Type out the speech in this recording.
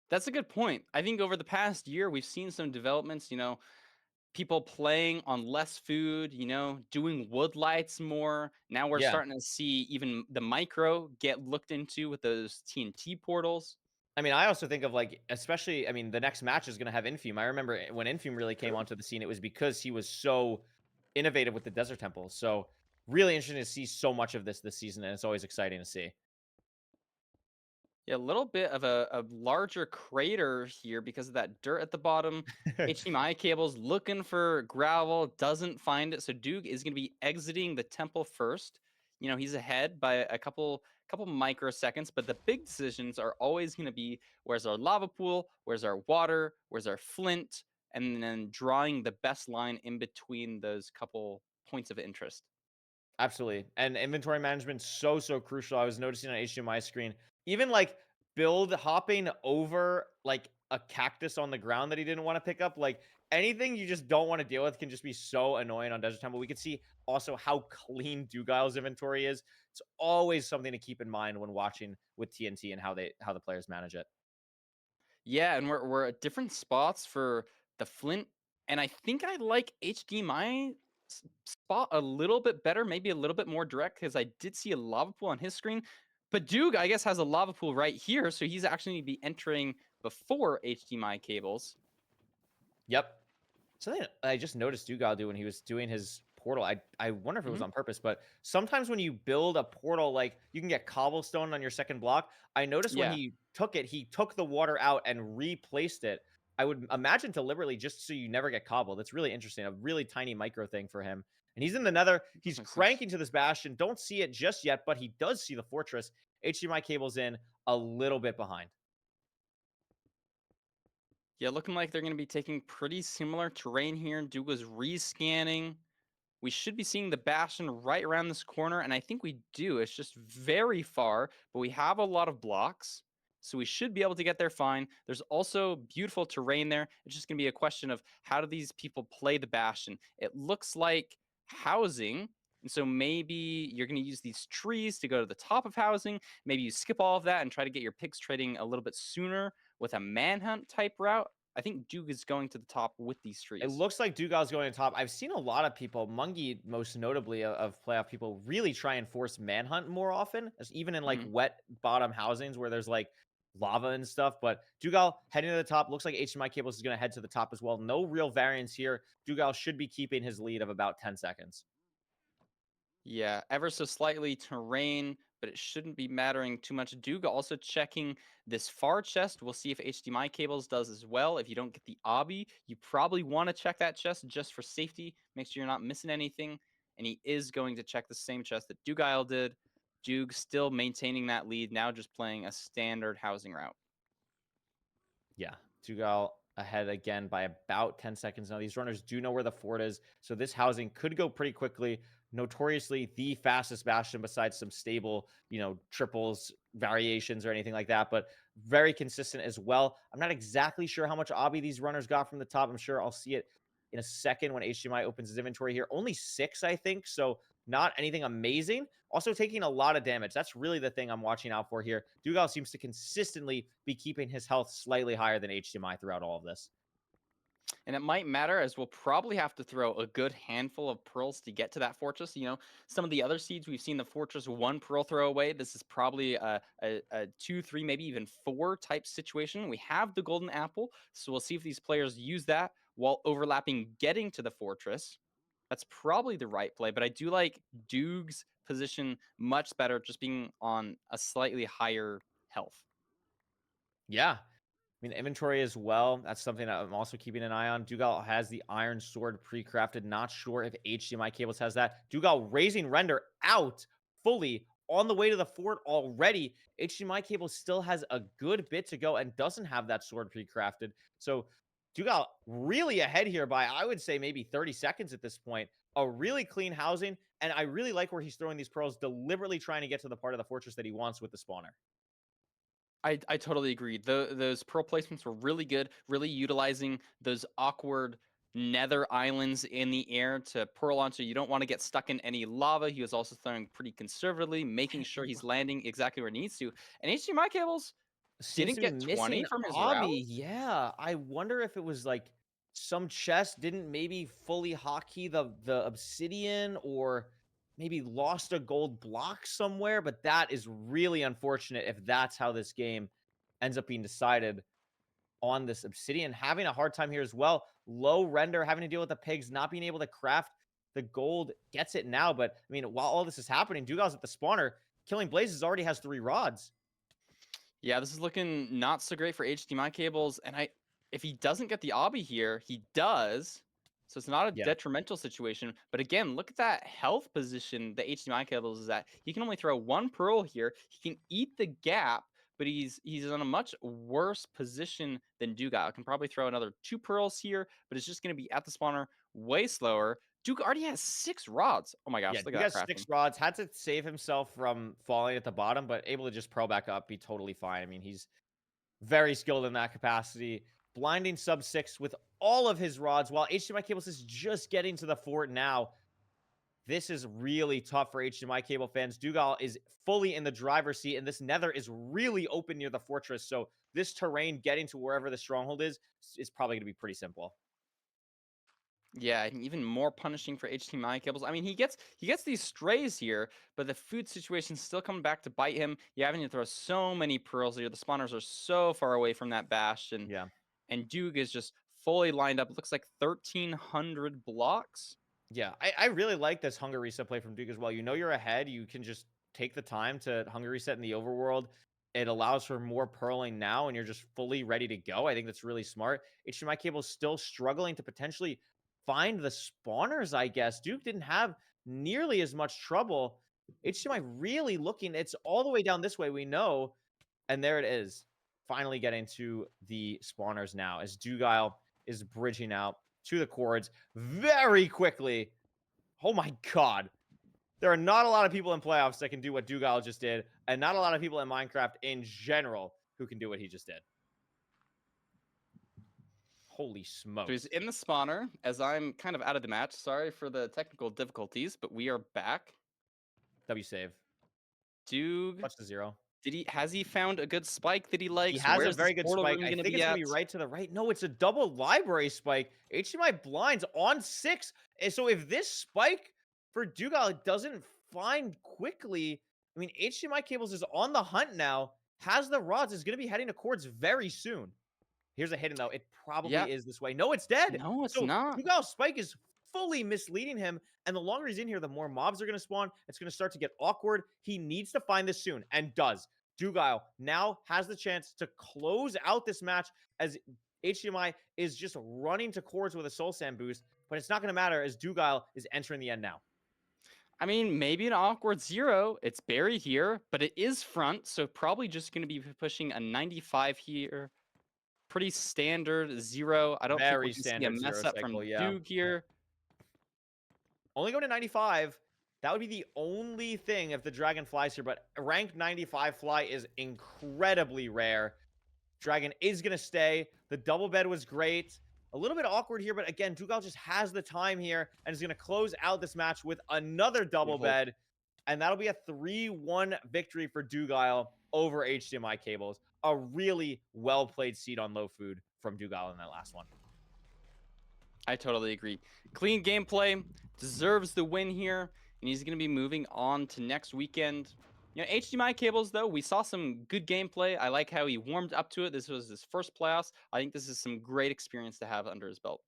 That's a good point. I think over the past year, we've seen some developments, people playing on less food, doing wood lights more. Now we're Yeah. starting to see even the micro get looked into with those TNT portals. I mean, I also think of, like, especially, I mean, the next match is gonna have Infume. I remember when Infume really came True. onto the scene, it was because he was so innovative with the Desert Temples. So, really interesting to see so much of this season, and it's always exciting to see. Yeah, a little bit of a larger crater here because of that dirt at the bottom. HDMI cables looking for gravel, doesn't find it. So Duke is going to be exiting the temple first. He's ahead by a couple microseconds, but the big decisions are always going to be where's our lava pool, where's our water, where's our flint, and then drawing the best line in between those couple points of interest. Absolutely. And inventory management so crucial. I was noticing on HDMI screen, even like build hopping over like a cactus on the ground that he didn't want to pick up, like anything you just don't want to deal with can just be so annoying on Desert Temple. We could see also how clean Dugile's inventory is. It's always something to keep in mind when watching with TNT and how the players manage it. Yeah, and we're at different spots for the flint, and I think I like HDMI spot a little bit better, maybe a little bit more direct because I did see a lava pool on his screen. But Doog, I guess, has a lava pool right here, so he's actually be entering before HDMI cables. Yep. Something I just noticed Doogile do when he was doing his portal, I wonder if it was Mhm. on purpose, but sometimes when you build a portal, like, you can get cobblestone on your second block. I noticed when Yeah. he took the water out and replaced it. I would imagine deliberately just so you never get cobbled. That's really interesting, a really tiny micro thing for him. And he's in the nether. It does He's make sense. cranking to this bastion. Don't see it just yet, but he does see the fortress. HDMI cables in a little bit behind. Yeah, looking like they're going to be taking pretty similar terrain here. Doog was rescanning. We should be seeing the Bastion right around this corner, and I think we do. It's just very far, but we have a lot of blocks, so we should be able to get there fine. There's also beautiful terrain there. It's just going to be a question of how do these people play the Bastion. It looks like housing, and so maybe you're going to use these trees to go to the top of housing. Maybe you skip all of that and try to get your picks trading a little bit sooner with a manhunt type route. I think Duke is going to the top with these It trees. looks like Dugal's going to top. I've seen a lot of people, Mungie most notably of playoff people, really try and force manhunt more often, even in like Mhm. wet bottom housings where there's like lava and stuff. But Dugal heading to the top. Looks like HDMI Cables is going to head to the top as well. No real variance here. Dugal should be keeping his lead of about 10 seconds. Yeah, ever so slightly terrain, but it shouldn't be mattering too much. Duga also checking this far chest. We'll see if HDMI cables does as well. If you don't get the obby, you probably want to check that chest just for safety. Make sure you're not missing anything. And he is going to check the same chest that Dugile did. Dug still maintaining that lead, now just playing a standard housing route. Yeah, Tugal ahead again by about 10 seconds now. These runners do know where the fort is, so this housing could go pretty quickly. Notoriously the fastest bastion besides some stable, triples, variations, or anything like that, but very consistent as well. I'm not exactly sure how much obby these runners got from the top. I'm sure I'll see it in a second when HDMI opens his inventory here. Only six, I think, so not anything amazing. Also taking a lot of damage. That's really the thing I'm watching out for here. Dugal seems to consistently be keeping his health slightly higher than HDMI throughout all of this. And it might matter as we'll probably have to throw a good handful of pearls to get to that fortress. Some of the other seeds we've seen the fortress one pearl throw away. This is probably a two, three, maybe even four type situation. We have the golden apple, so we'll see if these players use that while overlapping getting to the fortress. That's probably the right play, but I do like Duke's position much better, just being on a slightly higher health. Yeah. I mean, inventory as well. That's something that I'm also keeping an eye on. Dugal has the iron sword pre-crafted. Not sure if HDMI cables has that. Dugal raising render out fully on the way to the fort already. HDMI cable still has a good bit to go and doesn't have that sword pre-crafted. So Dugal really ahead here by, I would say, maybe 30 seconds at this point. A really clean housing. And I really like where he's throwing these pearls, deliberately trying to get to the part of the fortress that he wants with the spawner. I totally agree. Those pearl placements were really good, really utilizing those awkward nether islands in the air to pearl onto. You don't want to get stuck in any lava. He was also throwing pretty conservatively, making sure he's landing exactly where he needs to. And HDMI cables, Seems Didn't to be get 20 missing from his route? Obby. Yeah, I wonder if it was like some chest didn't maybe fully hotkey the obsidian, or maybe lost a gold block somewhere. But that is really unfortunate if that's how this game ends up being decided on this obsidian. Having a hard time here as well. Low render, having to deal with the pigs, not being able to craft the gold. Gets it now, but I mean, while all this is happening, Dugal's at the spawner. Killing Blazes already has 3 rods. Yeah, this is looking not so great for HDMI cables. And if he doesn't get the obby here, he does. So it's not a Yeah. detrimental situation. But again, look at that health position the HDMI cables is at. He can only throw 1 pearl here. He can eat the gap, but he's in a much worse position than Doogile. Can probably throw another 2 pearls here, but it's just going to be at the spawner way slower. Duke already has 6 rods. Oh my Yeah, gosh, look he at that got 6 crafting. rods, had to save himself from falling at the bottom, but able to just pearl back up, be totally fine. I mean, he's very skilled in that capacity. Blinding sub 6 with all of his rods, while HDMI Cables is just getting to the fort now. This is really tough for HDMI Cable fans. Doogile is fully in the driver's seat, and this nether is really open near the fortress. So this terrain getting to wherever the stronghold is probably going to be pretty simple. Yeah, and even more punishing for HDMI cables. I mean, he gets these strays here, but the food situation's still coming back to bite him. You having to throw so many pearls here. The spawners are so far away from that bastion, Yeah. and Duke is just fully lined up. It looks like 1,300 blocks. Yeah, I really like this hunger reset play from Duke as well. You know you're ahead. You can just take the time to hunger reset in the overworld. It allows for more pearling now, and you're just fully ready to go. I think that's really smart. HDMI Cable's still struggling to potentially find the spawners, I guess. Duke didn't have nearly as much trouble. HDMI really looking. It's all the way down this way, we know. And there it is. Finally getting to the spawners now as Doogile is bridging out to the cords very quickly. Oh my god. There are not a lot of people in playoffs that can do what Doogile just did, and not a lot of people in Minecraft in general who can do what he just did. Holy So he's smokes. in the spawner as I'm kind of out of the match. Sorry for the technical difficulties, but we are back. W save. Duke, Touch to 0. has he found a good spike that he He likes? has a Where's this very good portal spike. room I going to think be it's going to at? be right to the right. No, it's a double library spike. HDMI blinds on 6. And so if this spike for Doogile doesn't find quickly, I mean, HDMI Cables is on the hunt now, has the rods, is going to be heading to cords very soon. Here's a hidden, though. It Yeah. probably is this way. No, it's dead. No, it's So not. Dougal's spike is fully misleading him. And the longer he's in here, the more mobs are going to spawn. It's going to start to get awkward. He needs to find this soon, and does. Doogile now has the chance to close out this match as HDMI is just running to cords with a soul sand boost. But it's not going to matter as Doogile is entering the end now. I mean, maybe an awkward 0. It's buried here, but it is front, so probably just going to be pushing a 95 here. Pretty standard 0. I don't think we're Very going to see a standard 0 mess up cycle, from yeah. Duke here. Only going to 95. That would be the only thing if the dragon flies here, but rank 95 fly is incredibly rare. Dragon is going to stay. The double bed was great. A little bit awkward here, but again, Doogile just has the time here and is going to close out this match with another double Beautiful. bed. And that'll be a 3-1 victory for Doogile over HDMI Cables. A really well-played seed on low food from Doogile in that last one. I totally agree. Clean gameplay, deserves the win here, and he's going to be moving on to next weekend. You know, HDMI cables, though, we saw some good gameplay. I like how he warmed up to it. This was his first playoffs. I think this is some great experience to have under his belt.